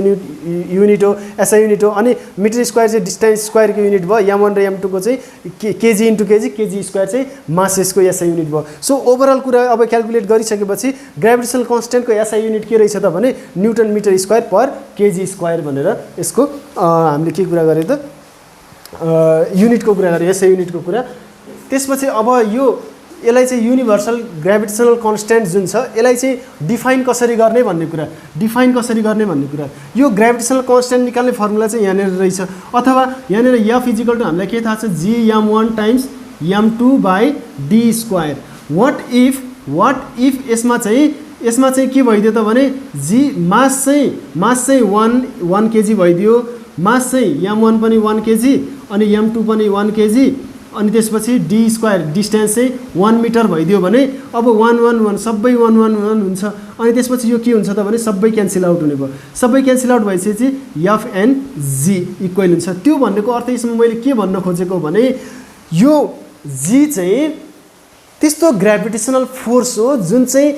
युनिट हो, एसआई युनिट हो। अनि मिटर स्क्वायर चाहिँ डिस्टेन्स स्क्वायरको युनिट भयो, m1 र m2 को चाहिँ केजी × केजी, kg² चाहिँ मासेसको एसआई युनिट भयो। सो ओभरअल कुरा अब क्याल्कुलेट गरिसकेपछि ग्राभिटेसनल कन्स्ट्यान्टको एसआई युनिट के रहेछ त भने न्युटन मिटर स्क्वायर पर kg² भनेर यसको हामीले के कुरा गरे त, युनिटको कुरा गरे, एसआई युनिटको कुरा। त्यसपछि अब यसलाई चाहिँ युनिभर्सल ग्राभिटेसनल कन्स्ट्यान्ट जुन छ यसलाई चाहिँ डिफाइन कसरी गर्ने भन्ने कुरा, यो ग्राभिटेसनल कन्स्ट्यान्ट निकाल्ने फर्मुला चाहिँ यहाँनिर रहेछ। अथवा यहाँनिर f = हामीलाई के थाहा छ, gm1 × m2/d²। वाट इफ यसमा चाहिँ के भइदियो त भने जी मास चाहिँ 1 केजी भइदियो, मास चाहिँ m1 पनि 1 केजी अनि m2 पनि 1 केजी, अनि त्यसपछि d² डिस्टेन्स चाहिँ 1 मिटर भइदियो भने अब 1 सबै 1 हुन्छ। अनि त्यसपछि यो के हुन्छ त भने सबै क्यान्सल आउट हुने भयो। सबै क्यान्सल आउट भएपछि f एन्ड g इक्वल हुन्छ। त्यो भन्नेको अर्थ यसमा मैले के भन्न खोजेको भने यो g चाहिँ त्यस्तो ग्राभिटेसनल फोर्स हो जुन चाहिँ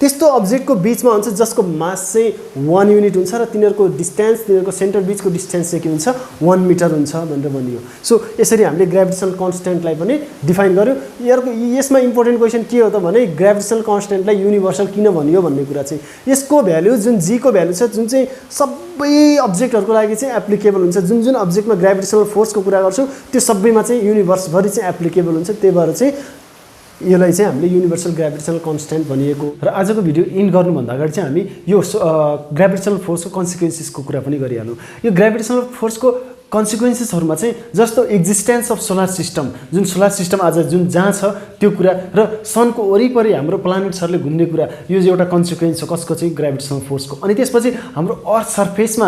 त्यस्तो अब्जेक्टको बीचमा हुन्छ जसको मास चाहिँ 1 युनिट हुन्छ र तिनीहरूको डिस्टेन्स, तिनीहरूको सेन्टर बीचको डिस्टेन्स चाहिँ के हुन्छ, 1 मिटर हुन्छ भनेर भनियो। सो यसरी हामीले ग्राभिटेसनल कन्स्ट्यान्टलाई पनि डिफाइन गर्यो। यसमा इम्पोर्टेन्ट क्वेसन के हो त भने ग्राभिटेसनल कन्स्ट्यान्टलाई युनिभर्सल किन भनियो भन्ने कुरा चाहिँ, यसको भ्यालु जुन जी को भ्यालु छ जुन चाहिँ सबै अब्जेक्टहरूको लागि चाहिँ एप्लिकेबल हुन्छ। जुन अब्जेक्टमा ग्राभिटेसनल फोर्सको कुरा गर्छौँ त्यो सबैमा चाहिँ युनिभर्सभरि चाहिँ एप्लिकेबल हुन्छ। त्यही भएर चाहिँ यसलाई चाहिँ हामीले युनिभर्सल ग्राभिटेसनल कन्स्ट्यान्ट भनिएको। र आजको भिडियो इन्ड गर्नुभन्दा अगाडि चाहिँ हामी यो ग्राभिटेसनल फोर्सको कन्सिक्वेन्सेसको कुरा पनि गरिहालौँ। यो ग्राभिटेसनल फोर्सको कन्सिक्वेन्सेसहरुमा चाहिँ जस्तो एक्जिस्टेन्स अफ सोलर सिस्टम, जुन सोलर सिस्टम आज जुन जहाँ छ त्यो कुरा र सनको वरिपरि हाम्रो प्लानेट्सहरुले घुम्ने कुरा, यो एउटा कन्सिक्वेन्स हो कसको चाहिँ ग्रेभिटेसनल फोर्सको। अनि त्यसपछि हाम्रो अर्थ सर्फेसमा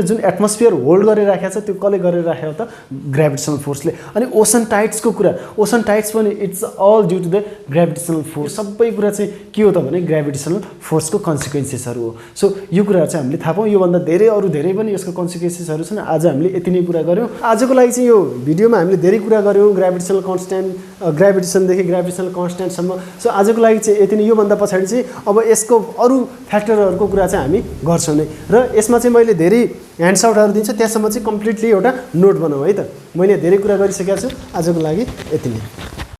जुन एटमोस्फियर होल्ड गरेर राखेको छ त्यो कसले गरेर राखेको त ग्रेभिटेसनल फोर्सले। अनि ओसन टाइड्सको कुरा, ओसन टाइड्स पनि it's all due to the gravitational force. सबै कुरा चाहिँ के हो त भने ग्रेभिटेसनल फोर्सको कन्सिक्वेन्सेसहरु हो। सो यो कुरा चाहिँ हामीले थाहा पाऊँ। यो भन्दा धेरै पनि यसको कन्सिक्वेन्सेसहरु छन्। आज हामीले यति नै कुरा गर्यौं। आजको लागि चाहिँ यो भिडियोमा हामीले धेरै कुरा गर्यौं ग्रेभिटेसनल कन्स्ट्यान्ट, ग्रेभिटेसनदेखि ग्रेभिटेसनल कन्स्ट्यान्टसम्म। सो आजको लागि चाहिँ यति नै। यो भन्दा पछाडी चाहिँ अब यसको अरु फ्याक्टरहरुको कुरा चाहिँ हामी गर्छौं नै र यसमा चाहिँ मैले धेरै ह्यान्ड्सआउटहरु दिन्छु, त्यसमा चाहिँ कम्प्लिटली एउटा नोट बनाऊ है त। मैले धेरै कुरा गरिसकेको छु। आजको लागि यति नै।